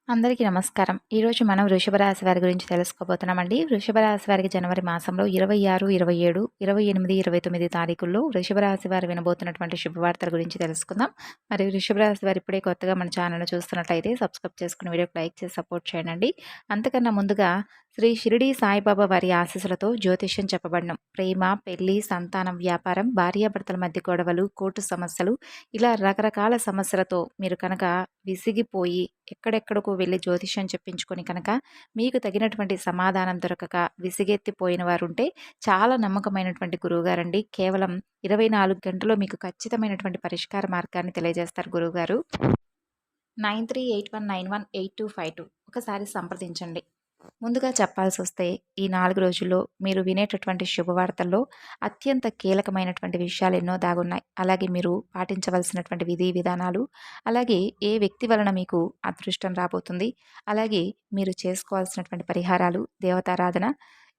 అందరికీ నమస్కారం. ఈరోజు మనం వృషభ రాశి వారి గురించి తెలుసుకోబోతున్నామండి. వృషభ రాశి వారికి జనవరి మాసంలో 26, 27, 28, 29 తారీఖుల్లో వృషభ రాశి వారు వినబోతున్నటువంటి శుభవార్తల గురించి తెలుసుకుందాం. మరి వృషభ రాశి వారు ఇప్పుడే కొత్తగా మన ఛానల్‌ని చూస్తున్నట్లయితే సబ్స్క్రైబ్ చేసుకుని వీడియోకి లైక్ చేసి సపోర్ట్ చేయండి. అంతకన్నా ముందుగా శ్రీ షిరిడి సాయిబాబా వారి ఆశీస్సులతో జ్యోతిష్యం చెప్పబడను. ప్రేమ, పెళ్లి, సంతానం, వ్యాపారం, భార్యాభర్తల మధ్య గొడవలు, కోర్టు సమస్యలు ఇలా రకరకాల సమస్యలతో మీరు కనుక విసిగిపోయి ఎక్కడెక్కడికో వెళ్ళి జ్యోతిష్యం చెప్పించుకొని కనుక మీకు తగినటువంటి సమాధానం దొరకక విసిగెత్తిపోయిన వారుంటే చాలా నమ్మకమైనటువంటి గురువుగారండి. కేవలం 24 గంటల్లో మీకు ఖచ్చితమైనటువంటి పరిష్కార మార్గాన్ని తెలియజేస్తారు గురువుగారు. 9381918252 ఒకసారి సంప్రదించండి. ముందుగా చెప్పాల్సొస్తే ఈ 4 రోజుల్లో మీరు వినేటటువంటి శుభవార్తల్లో అత్యంత కీలకమైనటువంటి విషయాలు ఎన్నో దాగున్నాయి. అలాగే మీరు పాటించవలసినటువంటి విధి విధానాలు, అలాగే ఏ వ్యక్తి వలన మీకు అదృష్టం రాబోతుంది, అలాగే మీరు చేసుకోవాల్సినటువంటి పరిహారాలు, దేవతారాధన,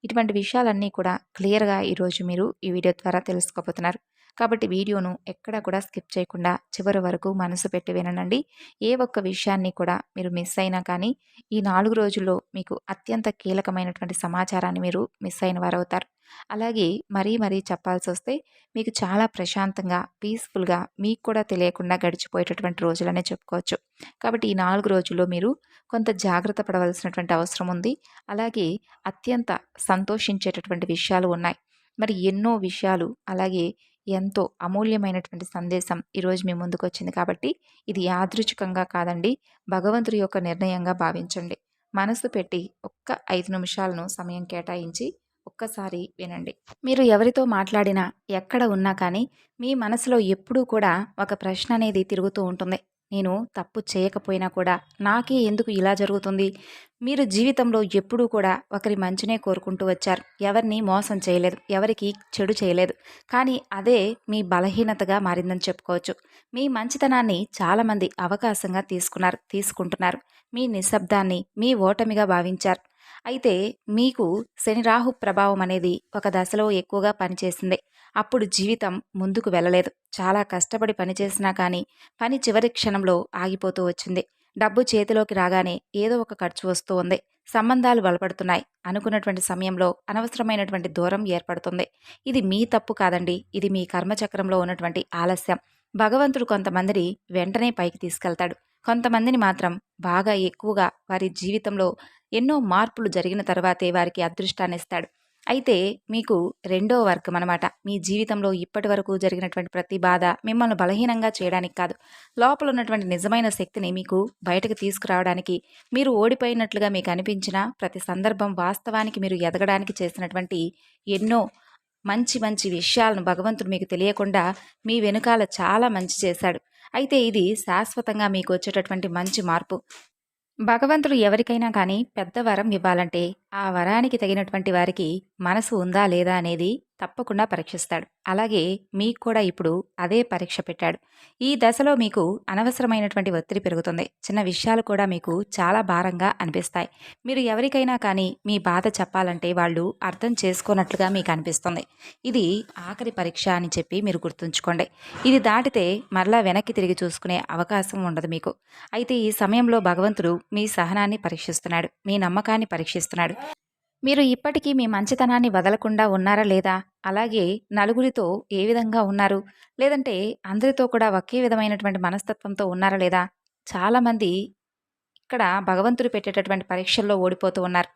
ఇటువంటి విషయాలన్నీ కూడా క్లియర్‌గా ఈరోజు మీరు ఈ వీడియో ద్వారా తెలుసుకోబోతున్నారు. కాబట్టి వీడియోను ఎక్కడా కూడా స్కిప్ చేయకుండా చివరి వరకు మనసు పెట్టి వినండి. ఏ ఒక్క విషయాన్ని కూడా మీరు మిస్ అయినా కానీ ఈ 4 రోజుల్లో మీకు అత్యంత కీలకమైనటువంటి సమాచారాన్ని మీరు మిస్ అయిన వారవుతారు. అలాగే మరీ చెప్పాల్సొస్తే మీకు చాలా ప్రశాంతంగా, పీస్‌ఫుల్‌గా మీకు కూడా తెలియకుండా గడిచిపోయేటటువంటి రోజులనే చెప్పుకోవచ్చు. కాబట్టి ఈ 4 రోజుల్లో మీరు కొంత జాగ్రత్త పడవలసినటువంటి అవసరం ఉంది. అలాగే అత్యంత సంతోషించేటటువంటి విషయాలు ఉన్నాయి. మరి ఎన్నో విషయాలు అలాగే ఎంతో అమూల్యమైనటువంటి సందేశం ఈరోజు మీ ముందుకొచ్చింది కాబట్టి ఇది యాదృచ్ఛికంగా కాదండి. భగవంతుడి యొక్క నిర్ణయంగా భావించండి. మనసు పెట్టి ఒక్క 5 నిమిషాలను సమయం కేటాయించి ఒక్కసారి వినండి. మీరు ఎవరితో మాట్లాడినా, ఎక్కడ ఉన్నా కానీ మీ మనసులో ఎప్పుడూ కూడా ఒక ప్రశ్న అనేది తిరుగుతూ ఉంటుంది. నేను తప్పు చేయకపోయినా కూడా నాకే ఎందుకు ఇలా జరుగుతుంది? మీరు జీవితంలో ఎప్పుడూ కూడా ఒకరి మంచినే కోరుకుంటూ వచ్చారు. ఎవరిని మోసం చేయలేదు, ఎవరికి చెడు చేయలేదు. కానీ అదే మీ బలహీనతగా మారిందని చెప్పుకోవచ్చు. మీ మంచితనాన్ని చాలామంది అవకాశంగా తీసుకుంటున్నారు. మీ నిశ్శబ్దాన్ని మీ ఓటమిగా భావించారు. అయితే మీకు శని రాహు ప్రభావం అనేది ఒక దశలో ఎక్కువగా పనిచేసింది. అప్పుడు జీవితం ముందుకు వెళ్ళలేదు. చాలా కష్టపడి పనిచేసినా కానీ పని చివరి క్షణంలో ఆగిపోతూ వచ్చింది. డబ్బు చేతిలోకి రాగానే ఏదో ఒక ఖర్చు వస్తూ ఉంది. సంబంధాలు బలపడుతున్నాయి. అనుకున్నటువంటి సమయంలో అనవసరమైనటువంటి దూరం ఏర్పడుతుంది. ఇది మీ తప్పు కాదండి. ఇది మీ కర్మచక్రంలో ఉన్నటువంటి ఆలస్యం. భగవంతుడు కొంతమందిని వెంటనే పైకి తీసుకెళ్తాడు. కొంతమందిని మాత్రం బాగా ఎక్కువగా వారి జీవితంలో ఎన్నో మార్పులు జరిగిన తర్వాతే వారికి అదృష్టాన్ని ఇస్తాడు. అయితే మీకు రెండో వర్గం అనమాట. మీ జీవితంలో ఇప్పటి వరకు జరిగినటువంటి ప్రతి బాధ మిమ్మల్ని బలహీనంగా చేయడానికి కాదు, లోపల ఉన్నటువంటి నిజమైన శక్తిని మీకు బయటకు తీసుకురావడానికి, మీరు ఓడిపోయినట్లుగా మీకు అనిపించిన ప్రతి సందర్భం వాస్తవానికి మీరు ఎదగడానికి చేసినటువంటి ఎన్నో మంచి మంచి విషయాలను భగవంతుడు మీకు తెలియకుండా మీ వెనుకాల చాలా మంచి చేశాడు. అయితే ఇది శాశ్వతంగా మీకు వచ్చేటటువంటి మంచి మార్పు. భగవంతుడు ఎవరికైనా కానీ పెద్ద వరం ఇవ్వాలంటే ఆ వరానికి తగినటువంటి వారికి మనసు ఉందా లేదా అనేది తప్పకుండా పరీక్షిస్తాడు. అలాగే మీకు కూడా ఇప్పుడు అదే పరీక్ష పెట్టాడు. ఈ దశలో మీకు అనవసరమైనటువంటి ఒత్తిడి పెరుగుతుంది. చిన్న విషయాలు కూడా మీకు చాలా భారంగా అనిపిస్తాయి. మీరు ఎవరికైనా కానీ మీ బాధ చెప్పాలంటే వాళ్ళు అర్థం చేసుకోనట్లుగా మీకు అనిపిస్తుంది. ఇది ఆఖరి పరీక్ష అని చెప్పి మీరు గుర్తుంచుకోండి. ఇది దాటితే మరలా వెనక్కి తిరిగి చూసుకునే అవకాశం ఉండదు మీకు. అయితే ఈ సమయంలో భగవంతుడు మీ సహనాన్ని పరీక్షిస్తున్నాడు, మీ నమ్మకాన్ని పరీక్షిస్తున్నాడు. మీరు ఇప్పటికీ మీ మంచితనాన్ని వదలకుండా ఉన్నారా లేదా? అలాగే నలుగురితో ఏ విధంగా ఉన్నారు? లేదంటే అందరితో కూడా ఒకే విధమైనటువంటి మనస్తత్వంతో ఉన్నారా లేదా? చాలామంది ఇక్కడ భగవంతుడు పెట్టేటటువంటి పరీక్షల్లో ఓడిపోతూ ఉన్నారు.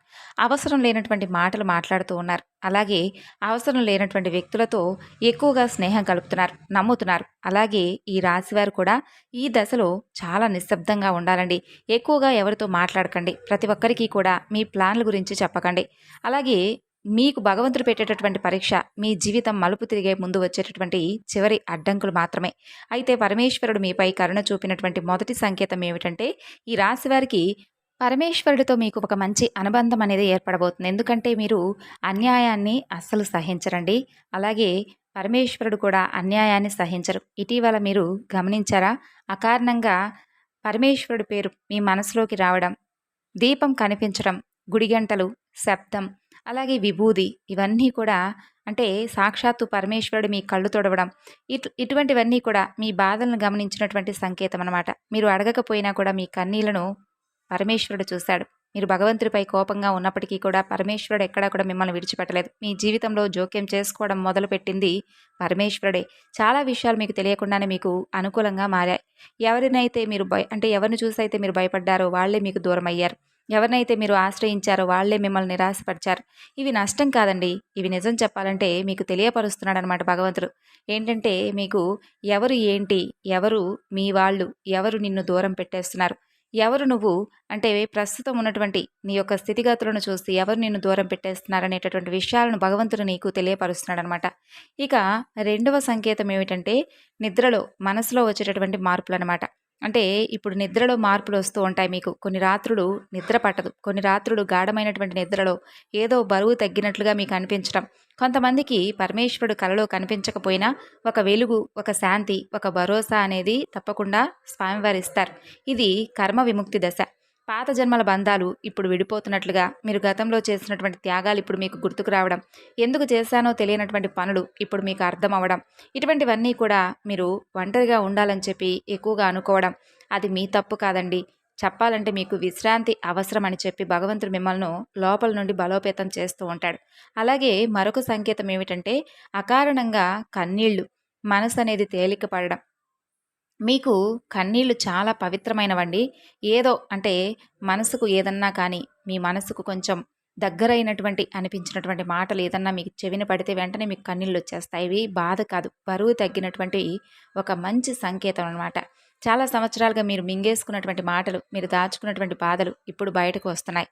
అవసరం లేనటువంటి మాటలు మాట్లాడుతూ ఉన్నారు. అలాగే అవసరం లేనటువంటి వ్యక్తులతో ఎక్కువగా స్నేహం కలుపుతున్నారు, నమ్ముతున్నారు. అలాగే ఈ రాశివారు కూడా ఈ దశలో చాలా నిశ్శబ్దంగా ఉండాలండి. ఎక్కువగా ఎవరితో మాట్లాడకండి. ప్రతి ఒక్కరికి కూడా మీ ప్లాన్ల గురించి చెప్పకండి. అలాగే మీకు భగవంతుడు పెట్టేటటువంటి పరీక్ష మీ జీవితం మలుపు తిరిగే ముందు వచ్చేటటువంటి చివరి అడ్డంకులు మాత్రమే. అయితే పరమేశ్వరుడు మీపై కరుణ చూపినటువంటి మొదటి సంకేతం ఏమిటంటే ఈ రాశి వారికి పరమేశ్వరుడితో మీకు ఒక మంచి అనుబంధం అనేది ఏర్పడబోతుంది. ఎందుకంటే మీరు అన్యాయాన్ని అస్సలు సహించరండి. అలాగే పరమేశ్వరుడు కూడా అన్యాయాన్ని సహించరు. ఇటీవల మీరు గమనించారా? అకారణంగా పరమేశ్వరుడి పేరు మీ మనసులోకి రావడం, దీపం కనిపించడం, గుడిగంటలు, శబ్దం, అలాగే విభూది ఇవన్నీ కూడా అంటే సాక్షాత్తు పరమేశ్వరుడు మీ కళ్ళు తొడవడం, ఇటువంటివన్నీ కూడా మీ బాధలను గమనించినటువంటి సంకేతం అన్నమాట. మీరు అడగకపోయినా కూడా మీ కన్నీళ్లను పరమేశ్వరుడు చూశాడు. మీరు భగవంతుడిపై కోపంగా ఉన్నప్పటికీ కూడా పరమేశ్వరుడు ఎక్కడా కూడా మిమ్మల్ని విడిచిపెట్టలేదు. మీ జీవితంలో జోక్యం చేసుకోవడం మొదలుపెట్టింది పరమేశ్వరుడే. చాలా విషయాలు మీకు తెలియకుండానే మీకు అనుకూలంగా మారాయి. ఎవరినైతే మీరు ఎవరిని చూసైతే మీరు భయపడ్డారో వాళ్ళే మీకు దూరమయ్యారు. ఎవరినైతే మీరు ఆశ్రయించారో వాళ్ళే మిమ్మల్ని నిరాశపరిచారు. ఇవి నష్టం కాదండి. ఇవి నిజం చెప్పాలంటే మీకు తెలియపరుస్తున్నాడనమాట భగవంతుడు. ఏంటంటే మీకు ఎవరు ఏంటి, ఎవరు మీ వాళ్ళు, ఎవరు నిన్ను దూరం పెట్టేస్తున్నారు, ఎవరు నువ్వు అంటే ప్రస్తుతం ఉన్నటువంటి నీ యొక్క స్థితిగతులను చూసి ఎవరు నిన్ను దూరం పెట్టేస్తున్నారనేటటువంటి విషయాలను భగవంతుడు నీకు తెలియపరుస్తున్నాడనమాట. ఇక రెండవ సంకేతం ఏమిటంటే నిద్రలో మనసులో వచ్చేటటువంటి మార్పులనమాట. అంటే ఇప్పుడు నిద్రలో మార్పులు వస్తూ ఉంటాయి మీకు. కొన్ని రాత్రులు నిద్ర పట్టదు. కొన్ని రాత్రులు గాఢమైనటువంటి నిద్రలో ఏదో బరువు తగ్గినట్లుగా మీకు అనిపించడం. కొంతమందికి పరమేశ్వరుడు కలలో కనిపించకపోయినా ఒక వెలుగు, ఒక శాంతి, ఒక భరోసా అనేది తప్పకుండా స్వామివారు ఇస్తారు. ఇది కర్మ విముక్తి దశ. పాత జన్మల బంధాలు ఇప్పుడు విడిపోతున్నట్లుగా, మీరు గతంలో చేసినటువంటి త్యాగాలు ఇప్పుడు మీకు గుర్తుకు రావడం, ఎందుకు చేశానో తెలియనటువంటి పనులు ఇప్పుడు మీకు అర్థం అవ్వడం, ఇటువంటివన్నీ కూడా మీరు ఒంటరిగా ఉండాలని చెప్పి ఎక్కువగా అనుకోవడం, అది మీ తప్పు కాదండి. చెప్పాలంటే మీకు విశ్రాంతి అవసరం అని చెప్పి భగవంతుడు మిమ్మల్ని లోపల నుండి బలోపేతం చేస్తూ ఉంటాడు. అలాగే మరొక సంకేతం ఏమిటంటే అకారణంగా కన్నీళ్లు, మనసు అనేది తేలిక పడడం. మీకు కన్నీళ్ళు చాలా పవిత్రమైనవండి. ఏదో అంటే మనసుకు ఏదన్నా కానీ, మీ మనసుకు కొంచెం దగ్గరైనటువంటి అనిపించినటువంటి మాటలు ఏదన్నా మీకు చెవిన పడితే వెంటనే మీకు కన్నీళ్ళొచ్చేస్తాయి. ఇవి బాధ కాదు, బరువు తగ్గినటువంటి ఒక మంచి సంకేతం అనమాట. చాలా సంవత్సరాలుగా మీరు మింగేసుకున్నటువంటి మాటలు, మీరు దాచుకున్నటువంటి బాధలు ఇప్పుడు బయటకు వస్తున్నాయి.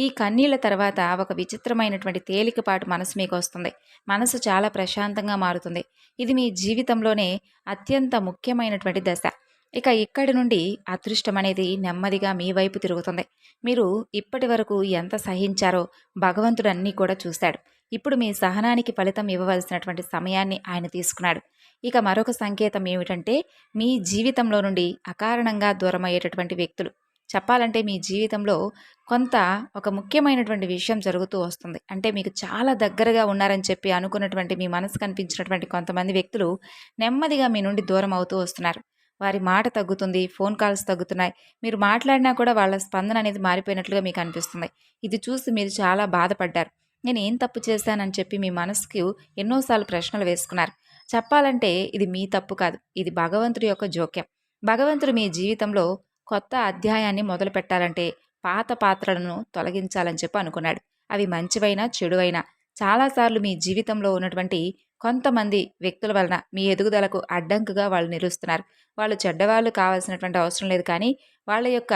ఈ కన్నీళ్ల తర్వాత ఒక విచిత్రమైనటువంటి తేలికపాటు మనసు మీకు వస్తుంది. మనసు చాలా ప్రశాంతంగా మారుతుంది. ఇది మీ జీవితంలోనే అత్యంత ముఖ్యమైనటువంటి దశ. ఇక ఇక్కడి నుండి అదృష్టం అనేది నెమ్మదిగా మీ వైపు తిరుగుతుంది. మీరు ఇప్పటి వరకు ఎంత సహించారో భగవంతుడు అన్నీ కూడా చూశాడు. ఇప్పుడు మీ సహనానికి ఫలితం ఇవ్వవలసినటువంటి సమయాన్ని ఆయన తీసుకున్నాడు. ఇక మరొక సంకేతం ఏమిటంటే మీ జీవితంలో నుండి అకారణంగా దూరమయ్యేటటువంటి వ్యక్తులు. చెప్పాలంటే మీ జీవితంలో కొంత ఒక ముఖ్యమైనటువంటి విషయం జరుగుతూ వస్తుంది. అంటే మీకు చాలా దగ్గరగా ఉన్నారని చెప్పి అనుకున్నటువంటి మీ మనసు కనిపించినటువంటి కొంతమంది వ్యక్తులు నెమ్మదిగా మీ నుండి దూరం అవుతూ వస్తున్నారు. వారి మాట తగ్గుతుంది, ఫోన్ కాల్స్ తగ్గుతున్నాయి. మీరు మాట్లాడినా కూడా వాళ్ళ స్పందన అనేది మారిపోయినట్లుగా మీకు అనిపిస్తుంది. ఇది చూసి మీరు చాలా బాధపడ్డారు. నేను ఏం తప్పు చేశానని చెప్పి మీ మనసుకు ఎన్నోసార్లు ప్రశ్నలు వేసుకున్నారు. చెప్పాలంటే ఇది మీ తప్పు కాదు, ఇది భగవంతుడి యొక్క జోక్యం. భగవంతుడు మీ జీవితంలో కొత్త అధ్యాయాన్ని మొదలు పెట్టాలంటే పాత పాత్రలను తొలగించాలని చెప్పి అనుకున్నాడు. అవి మంచివైనా చెడువైనా. చాలాసార్లు మీ జీవితంలో ఉన్నటువంటి కొంతమంది వ్యక్తుల వలన మీ ఎదుగుదలకు అడ్డంకుగా వాళ్ళు నిలుస్తున్నారు. వాళ్ళు చెడ్డవాళ్ళు కావాల్సినటువంటి అవసరం లేదు, కానీ వాళ్ళ యొక్క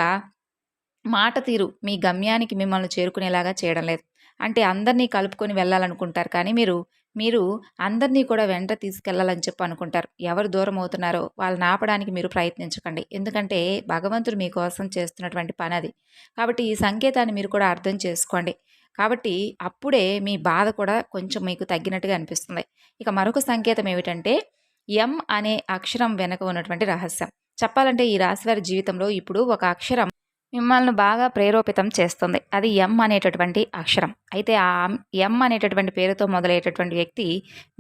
మాట తీరు మీ గమ్యానికి మిమ్మల్ని చేరుకునేలాగా చేయడం లేదు. అంటే అందరినీ కలుపుకొని వెళ్ళాలనుకుంటారు, కానీ మీరు మీరు అందరినీ కూడా వెంట తీసుకెళ్లాలని చెప్పి అనుకుంటారు. ఎవరు దూరం అవుతున్నారో వాళ్ళని ఆపడానికి మీరు ప్రయత్నించకండి. ఎందుకంటే భగవంతుడు మీకోసం చేస్తున్నటువంటి పని అది. కాబట్టి ఈ సంకేతాన్ని మీరు కూడా అర్థం చేసుకోండి. కాబట్టి అప్పుడే మీ బాధ కూడా కొంచెం మీకు తగ్గినట్టుగా అనిపిస్తుంది. ఇక మరొక సంకేతం ఏమిటంటే ఎం అనే అక్షరం వెనక ఉన్నటువంటి రహస్యం. చెప్పాలంటే ఈ రాశివారి జీవితంలో ఇప్పుడు ఒక అక్షరం మిమ్మల్ని బాగా ప్రేరేపితం చేస్తుంది. అది ఎం అనేటటువంటి అక్షరం. అయితే ఆ ఎం అనేటటువంటి పేరుతో మొదలయ్యేటటువంటి వ్యక్తి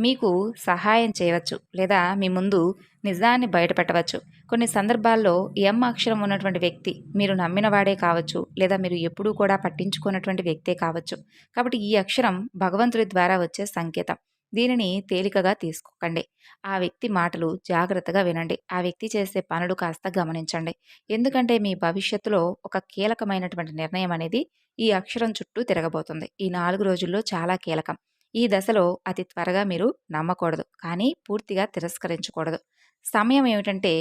మీకు సహాయం చేయవచ్చు, లేదా మీ ముందు నిజాన్ని బయటపెట్టవచ్చు. కొన్ని సందర్భాల్లో ఎం అక్షరం ఉన్నటువంటి వ్యక్తి మీరు నమ్మిన వాడే కావచ్చు, లేదా మీరు ఎప్పుడూ కూడా పట్టించుకున్నటువంటి వ్యక్తే కావచ్చు. కాబట్టి ఈ అక్షరం భగవంతుడి ద్వారా వచ్చే సంకేతం. దీనిని తేలికగా తీసుకోకండి. ఆ వ్యక్తి మాటలు జాగ్రత్తగా వినండి. ఆ వ్యక్తి చేసే పనులు కాస్త గమనించండి. ఎందుకంటే మీ భవిష్యత్తులో ఒక కీలకమైనటువంటి నిర్ణయం అనేది ఈ అక్షరం చుట్టూ తిరగబోతుంది. ఈ 4 రోజుల్లో చాలా కీలకం. ఈ దశలో అతి త్వరగా మీరు నమ్మకూడదు, కానీ పూర్తిగా తిరస్కరించకూడదు. సమయం ఏమిటంటే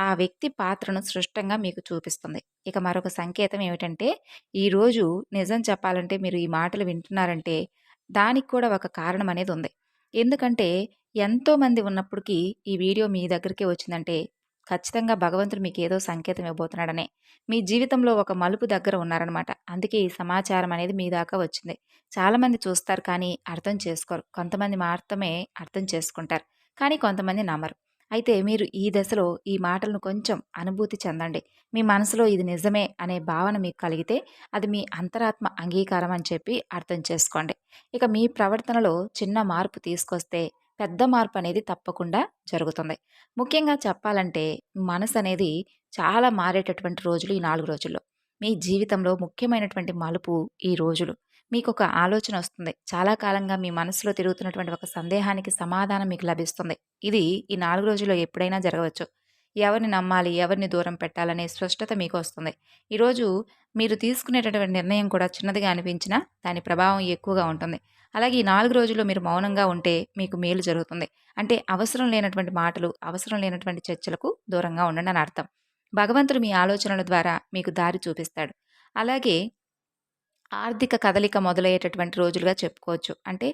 ఆ వ్యక్తి పాత్రను స్పష్టంగా మీకు చూపిస్తుంది. ఇక మరొక సంకేతం ఏమిటంటే ఈరోజు నిజం చెప్పాలంటే మీరు ఈ మాటలు వింటున్నారంటే దానికి కూడా ఒక కారణం అనేది ఉంది. ఎందుకంటే ఎంతోమంది ఉన్నప్పటికీ ఈ వీడియో మీ దగ్గరికే వచ్చిందంటే ఖచ్చితంగా భగవంతుడు మీకు ఏదో సంకేతం ఇవ్వబోతున్నాడనే. మీ జీవితంలో ఒక మలుపు దగ్గర ఉన్నారనమాట. అందుకే ఈ సమాచారం అనేది మీ దాకా వచ్చింది. చాలామంది చూస్తారు కానీ అర్థం చేసుకోరు. కొంతమంది మాత్రమే అర్థం చేసుకుంటారు, కానీ కొంతమంది నమ్మరు. అయితే మీరు ఈ దశలో ఈ మాటలను కొంచెం అనుభూతి చెందండి. మీ మనసులో ఇది నిజమే అనే భావన మీకు కలిగితే అది మీ అంతరాత్మ అంగీకారం అని చెప్పి అర్థం చేసుకోండి. ఇక మీ ప్రవర్తనలో చిన్న మార్పు తీసుకొస్తే పెద్ద మార్పు అనేది తప్పకుండా జరుగుతుంది. ముఖ్యంగా చెప్పాలంటే మనసు అనేది చాలా మారేటటువంటి రోజులు ఈ 4 రోజుల్లో. మీ జీవితంలో ముఖ్యమైనటువంటి మలుపు ఈ రోజులు. మీకొక ఆలోచనొస్తుంది. చాలా కాలంగా మీ మనసులో తిరుగుతున్నటువంటి ఒక సందేహానికి సమాధానం మీకు లభిస్తుంది. ఇది ఈ 4 రోజుల్లో ఎప్పుడైనా జరగవచ్చు. ఎవరిని నమ్మాలి, ఎవరిని దూరం పెట్టాలనే స్పష్టత మీకొస్తుంది. ఈరోజు మీరు తీసుకునేటటువంటి నిర్ణయం కూడా చిన్నదిగా అనిపించినా దాని ప్రభావం ఎక్కువగా ఉంటుంది. అలాగే ఈ 4 రోజుల్లో మీరు మౌనంగా ఉంటే మీకు మేలు జరుగుతుంది. అంటే అవసరం లేనటువంటి మాటలు, అవసరం లేనటువంటి చర్చలకు దూరంగా ఉండండి అని అర్థం. భగవంతుడు మీ ఆలోచనల ద్వారా మీకు దారి చూపిస్తాడు. అలాగే ఆర్థిక కదలిక మొదలయ్యేటటువంటి రోజులుగా చెప్పుకోవచ్చు. అంటే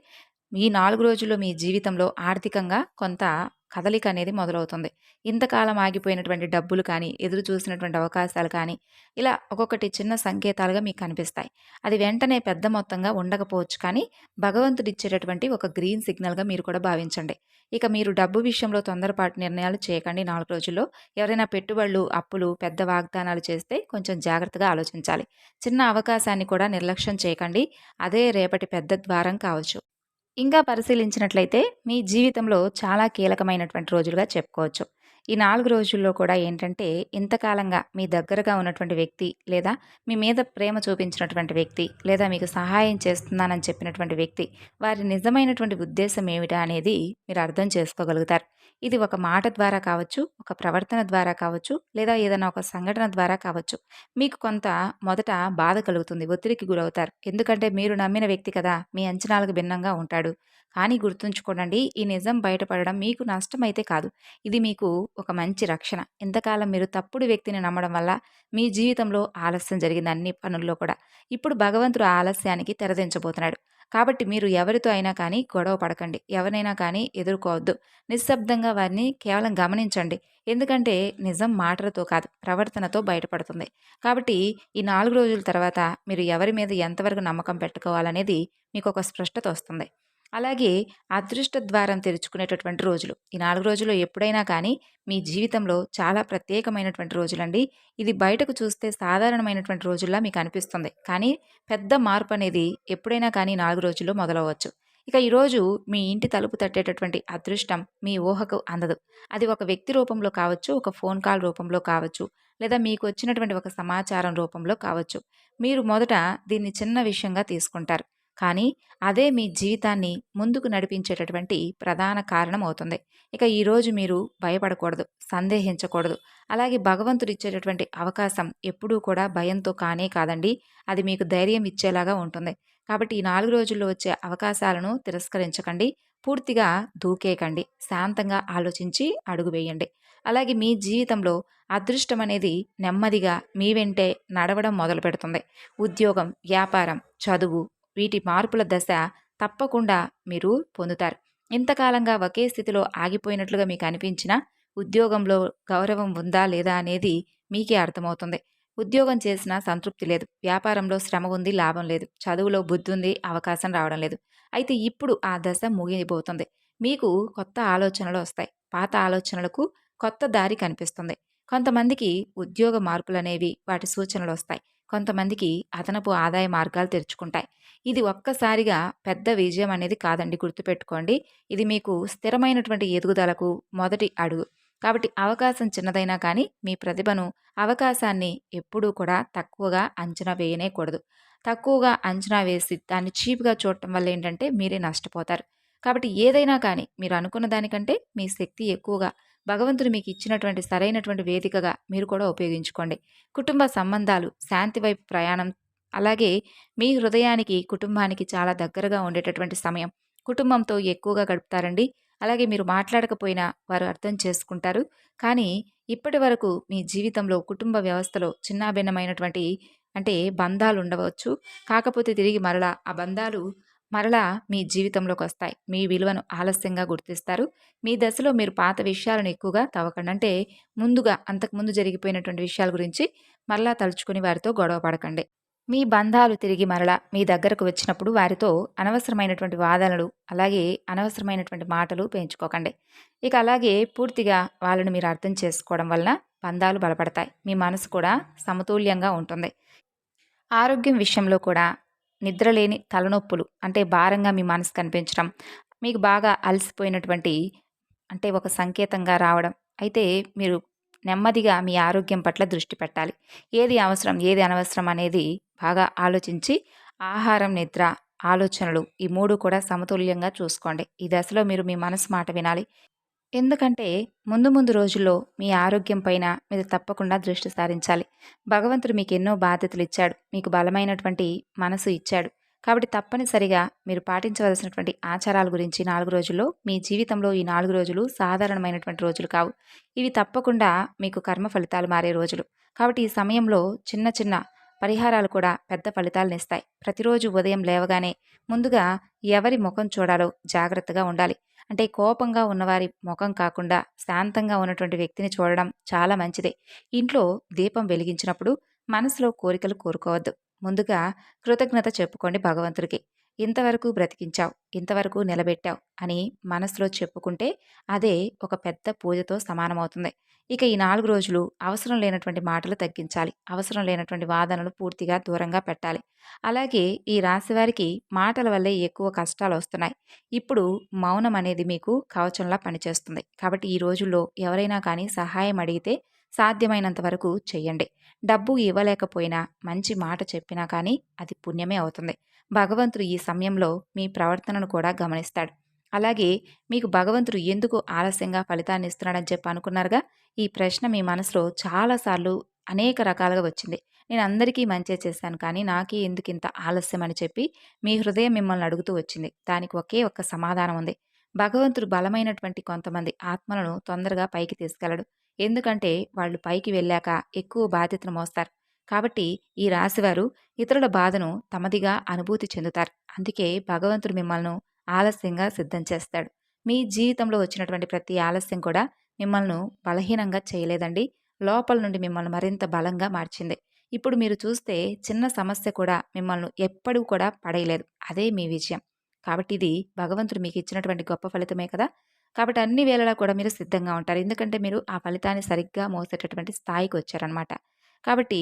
ఈ 4 రోజుల్లో మీ జీవితంలో ఆర్థికంగా కొంత కదలిక అనేది మొదలవుతుంది. ఇంతకాలం ఆగిపోయినటువంటి డబ్బులు కానీ, ఎదురు చూసినటువంటి అవకాశాలు కానీ, ఇలా ఒక్కొక్కటి చిన్న సంకేతాలుగా మీకు కనిపిస్తాయి. అది వెంటనే పెద్ద మొత్తంగా ఉండకపోవచ్చు కానీ, భగవంతుడిచ్చేటటువంటి ఒక గ్రీన్ సిగ్నల్‌గా మీరు కూడా భావించండి. ఇక మీరు డబ్బు విషయంలో తొందరపాటు నిర్ణయాలు చేయకండి 4 రోజుల్లో. ఎవరైనా పెట్టుబడులు, అప్పులు, పెద్ద వాగ్దానాలు చేస్తే కొంచెం జాగ్రత్తగా ఆలోచించాలి. చిన్న అవకాశాన్ని కూడా నిర్లక్ష్యం చేయకండి. అదే రేపటి పెద్ద ద్వారం కావచ్చు. ఇంకా పరిశీలించినట్లయితే మీ జీవితంలో చాలా కీలకమైనటువంటి రోజులుగా చెప్పుకోవచ్చు. ఈ 4 రోజుల్లో కూడా ఏంటంటే, ఇంతకాలంగా మీ దగ్గరగా ఉన్నటువంటి వ్యక్తి, లేదా మీ మీద ప్రేమ చూపించినటువంటి వ్యక్తి, లేదా మీకు సహాయం చేస్తున్నానని చెప్పినటువంటి వ్యక్తి, వారి నిజమైనటువంటి ఉద్దేశ్యం ఏమిటా అనేది మీరు అర్థం చేసుకోగలుగుతారు. ఇది ఒక మాట ద్వారా కావచ్చు, ఒక ప్రవర్తన ద్వారా కావచ్చు, లేదా ఏదైనా ఒక సంఘటన ద్వారా కావచ్చు. మీకు కొంత మొదట బాధ కలుగుతుంది. ఒత్తిడికి గురవుతారు. ఎందుకంటే మీరు నమ్మిన వ్యక్తి కదా! మీ అంచనాలకు భిన్నంగా ఉంటాడు. కానీ గుర్తుంచుకోండి, ఈ నిజం బయటపడడం మీకు నష్టమైతే కాదు. ఇది మీకు ఒక మంచి రక్షణ. ఇంతకాలం మీరు తప్పుడు వ్యక్తిని నమ్మడం వల్ల మీ జీవితంలో ఆలస్యం జరిగింది అన్ని పనుల్లో కూడా. ఇప్పుడు భగవంతుడు ఆ ఆలస్యానికి తెరదించబోతున్నాడు. కాబట్టి మీరు ఎవరితో అయినా కానీ గొడవ పడకండి. ఎవరినైనా కానీ ఎదుర్కోవద్దు. నిశ్శబ్దంగా వారిని కేవలం గమనించండి. ఎందుకంటే నిజం మాటలతో కాదు, ప్రవర్తనతో బయటపడుతుంది. కాబట్టి ఈ 4 రోజుల తర్వాత మీరు ఎవరి మీద ఎంతవరకు నమ్మకం పెట్టుకోవాలనేది మీకొక స్పష్టత వస్తుంది. అలాగే అదృష్ట ద్వారం తెరుచుకునేటటువంటి రోజులు. ఈ 4 రోజుల్లో ఎప్పుడైనా కానీ మీ జీవితంలో చాలా ప్రత్యేకమైనటువంటి రోజులండి. ఇది బయటకు చూస్తే సాధారణమైనటువంటి రోజుల్లా మీకు అనిపిస్తుంది. కానీ పెద్ద మార్పనేది ఎప్పుడైనా కానీ 4 రోజుల్లో మొదలవ్వచ్చు. ఇక ఈరోజు మీ ఇంటి తలుపు తట్టేటటువంటి అదృష్టం మీ ఊహకు అందదు. అది ఒక వ్యక్తి రూపంలో కావచ్చు, ఒక ఫోన్ కాల్ రూపంలో కావచ్చు, లేదా మీకు వచ్చినటువంటి ఒక సమాచారం రూపంలో కావచ్చు. మీరు మొదట దీన్ని చిన్న విషయంగా తీసుకుంటారు. కానీ అదే మీ జీవితాన్ని ముందుకు నడిపించేటటువంటి ప్రధాన కారణం అవుతుంది. ఇక ఈరోజు మీరు భయపడకూడదు, సందేహించకూడదు. అలాగే భగవంతుడు ఇచ్చేటటువంటి అవకాశం ఎప్పుడూ కూడా భయంతో కానే కాదండి. అది మీకు ధైర్యం ఇచ్చేలాగా ఉంటుంది. కాబట్టి ఈ 4 రోజుల్లో వచ్చే అవకాశాలను తిరస్కరించకండి. పూర్తిగా దూకేయకండి. శాంతంగా ఆలోచించి అడుగు వేయండి. అలాగే మీ జీవితంలో అదృష్టం అనేది నెమ్మదిగా మీ వెంటే నడవడం మొదలుపెడుతుంది. ఉద్యోగం, వ్యాపారం, చదువు, వీటి మార్పుల దశ తప్పకుండా మీరు పొందుతారు. ఇంతకాలంగా ఒకే స్థితిలో ఆగిపోయినట్లుగా మీకు అనిపించినా, ఉద్యోగంలో గౌరవం ఉందా లేదా అనేది మీకే అర్థమవుతుంది. ఉద్యోగం చేసినా సంతృప్తి లేదు. వ్యాపారంలో శ్రమ ఉంది, లాభం లేదు. చదువులో బుద్ధుంది, అవకాశం రావడం లేదు. అయితే ఇప్పుడు ఆ దశ ముగియబోతుంది. మీకు కొత్త ఆలోచనలు వస్తాయి. పాత ఆలోచనలకు కొత్త దారి కనిపిస్తుంది. కొంతమందికి ఉద్యోగ మార్పులనేవి వాటి సూచనలొస్తాయి. కొంతమందికి అదనపు ఆదాయ మార్గాలు తెరుచుకుంటాయి. ఇది ఒక్కసారిగా పెద్ద విజయం అనేది కాదండి, గుర్తుపెట్టుకోండి. ఇది మీకు స్థిరమైనటువంటి ఎదుగుదలకు మొదటి అడుగు. కాబట్టి అవకాశం చిన్నదైనా కానీ మీ ప్రతిభను, అవకాశాన్ని ఎప్పుడూ కూడా తక్కువగా అంచనా వేయనేకూడదు. తక్కువగా అంచనా వేసి దాన్ని చీప్‌గా చూడటం వల్ల ఏంటంటే మీరే నష్టపోతారు. కాబట్టి ఏదైనా కానీ మీరు అనుకున్న దానికంటే మీ శక్తి ఎక్కువగా భగవంతుడు మీకు ఇచ్చినటువంటి సరైనటువంటి వేదికగా మీరు కూడా ఉపయోగించుకోండి. కుటుంబ సంబంధాలు, శాంతి వైపు ప్రయాణం, అలాగే మీ హృదయానికి, కుటుంబానికి చాలా దగ్గరగా ఉండేటటువంటి సమయం. కుటుంబంతో ఎక్కువగా గడుపుతారండి. అలాగే మీరు మాట్లాడకపోయినా వారు అర్థం చేసుకుంటారు. కానీ ఇప్పటి వరకు మీ జీవితంలో కుటుంబ వ్యవస్థలో చిన్నాభిన్నమైనటువంటి అంటే బంధాలుండవచ్చు. కాకపోతే తిరిగి మరలా ఆ బంధాలు మరలా మీ జీవితంలోకొస్తాయి. మీ విలువను ఆలస్యంగా గుర్తిస్తారు. మీ దశలో మీరు పాత విషయాలను ఎక్కువగా తవ్వకండి. అంటే ముందుగా అంతకుముందు జరిగిపోయినటువంటి విషయాల గురించి మరలా తలుచుకొని వారితో గొడవ పడకండి. మీ బంధాలు తిరిగి మరలా మీ దగ్గరకు వచ్చినప్పుడు వారితో అనవసరమైనటువంటి వాదనలు, అలాగే అనవసరమైనటువంటి మాటలు పెంచుకోకండి. ఇక అలాగే పూర్తిగా వాళ్ళని మీరు అర్థం చేసుకోవడం వలన బంధాలు బలపడతాయి. మీ మనసు కూడా సమతుల్యంగా ఉంటుంది. ఆరోగ్యం విషయంలో కూడా నిద్రలేని తలనొప్పులు అంటే భారంగా మీ మనసు కనిపించడం, మీకు బాగా అలసిపోయినటువంటి అంటే ఒక సంకేతంగా రావడం. అయితే మీరు నెమ్మదిగా మీ ఆరోగ్యం పట్ల దృష్టి పెట్టాలి. ఏది అవసరం, ఏది అనవసరం అనేది బాగా ఆలోచించి ఆహారం, నిద్ర, ఆలోచనలు ఈ 3 కూడా సమతుల్యంగా చూసుకోండి. ఈ దశలో మీరు మీ మనసు మాట వినాలి. ఎందుకంటే ముందు ముందు రోజుల్లో మీ ఆరోగ్యం పైన మీరు తప్పకుండా దృష్టి సారించాలి. భగవంతుడు మీకు ఎన్నో బాధ్యతలు ఇచ్చాడు. మీకు బలమైనటువంటి మనసు ఇచ్చాడు. కాబట్టి తప్పనిసరిగా మీరు పాటించవలసినటువంటి ఆచారాల గురించి 4 రోజుల్లో మీ జీవితంలో ఈ 4 రోజులు సాధారణమైనటువంటి రోజులు కావు. ఇవి తప్పకుండా మీకు కర్మ ఫలితాలు మారే రోజులు. కాబట్టి ఈ సమయంలో చిన్న చిన్న పరిహారాలు కూడా పెద్ద ఫలితాలనిస్తాయి. ప్రతిరోజు ఉదయం లేవగానే ముందుగా ఎవరి ముఖం చూడాలో జాగ్రత్తగా ఉండాలి. అంటే కోపంగా ఉన్నవారి ముఖం కాకుండా శాంతంగా ఉన్నటువంటి వ్యక్తిని చూడడం చాలా మంచిదే. ఇంట్లో దీపం వెలిగించినప్పుడు మనసులో కోరికలు కోరుకోవద్దు. ముందుగా కృతజ్ఞత చెప్పుకోండి భగవంతుడికి. ఇంతవరకు బ్రతికించావు, ఇంతవరకు నిలబెట్టావు అని మనసులో చెప్పుకుంటే అదే ఒక పెద్ద పూజతో సమానమవుతుంది. ఇక ఈ 4 రోజులు అవసరం లేనటువంటి మాటలు తగ్గించాలి. అవసరం లేనటువంటి వాదనలు పూర్తిగా దూరంగా పెట్టాలి. అలాగే ఈ రాశివారికి మాటల వల్లే ఎక్కువ కష్టాలొస్తున్నాయి. ఇప్పుడు మౌనం అనేది మీకు కవచంలా పనిచేస్తుంది. కాబట్టి ఈ రోజుల్లో ఎవరైనా కానీ సహాయం అడిగితే సాధ్యమైనంత వరకు చెయ్యండి. డబ్బు ఇవ్వలేకపోయినా మంచి మాట చెప్పినా కానీ అది పుణ్యమే అవుతుంది. భగవంతుడు ఈ సమయంలో మీ ప్రవర్తనను కూడా గమనిస్తాడు. అలాగే మీకు భగవంతుడు ఎందుకు ఆలస్యంగా ఫలితాన్ని ఇస్తున్నాడని చెప్పి అనుకున్నారుగా? ఈ ప్రశ్న మీ మనసులో చాలాసార్లు అనేక రకాలుగా వచ్చింది. నేను అందరికీ మంచే చేశాను కానీ నాకే ఎందుకింత ఆలస్యం అని చెప్పి మీ హృదయం మిమ్మల్ని అడుగుతూ వచ్చింది. దానికి ఒకే ఒక్క సమాధానం ఉంది. భగవంతుడు బలమైనటువంటి కొంతమంది ఆత్మలను తొందరగా పైకి తీసుకెళ్లడు. ఎందుకంటే వాళ్ళు పైకి వెళ్ళాక ఎక్కువ బాధ్యతను మోస్తారు. కాబట్టి ఈ రాశివారు ఇతరుల బాధను తమదిగా అనుభూతి చెందుతారు. అందుకే భగవంతుడు మిమ్మల్ని ఆలస్యంగా సిద్ధం చేస్తాడు. మీ జీవితంలో వచ్చినటువంటి ప్రతి ఆలస్యం కూడా మిమ్మల్ని బలహీనంగా చేయలేదండి. లోపల నుండి మిమ్మల్ని మరింత బలంగా మార్చింది. ఇప్పుడు మీరు చూస్తే చిన్న సమస్య కూడా మిమ్మల్ని ఎప్పుడూ కూడా పడేయలేదు. అదే మీ విజయం. కాబట్టి ఇది భగవంతుడు మీకు ఇచ్చినటువంటి గొప్ప ఫలితమే కదా! కాబట్టి అన్ని వేళలా కూడా మీరు సిద్ధంగా ఉంటారు. ఎందుకంటే మీరు ఆ ఫలితాన్ని సరిగ్గా మోసేటటువంటి స్థాయికి వచ్చారనమాట. కాబట్టి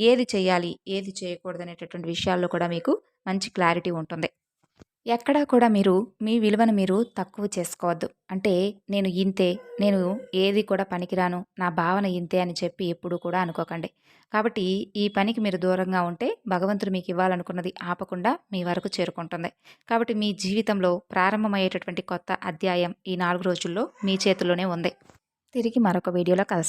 ఏది చేయాలి, ఏది చేయకూడదనేటటువంటి విషయాల్లో కూడా మీకు మంచి క్లారిటీ ఉంటుంది. ఎక్కడా కూడా మీరు మీ విలువను మీరు తక్కువ చేసుకోవద్దు. అంటే నేను ఇంతే, నేను ఏది కూడా పనికిరాను, నా భావన ఇంతే అని చెప్పి ఎప్పుడూ కూడా అనుకోకండి. కాబట్టి ఈ పనికి మీరు దూరంగా ఉంటే భగవంతుడు మీకు ఇవ్వాలనుకున్నది ఆపకుండా మీ వరకు చేరుకుంటుంది. కాబట్టి మీ జీవితంలో ప్రారంభమయ్యేటటువంటి కొత్త అధ్యాయం ఈ 4 రోజుల్లో మీ చేతుల్లోనే ఉంది. తిరిగి మరొక వీడియోలో కలుసుకుందాం.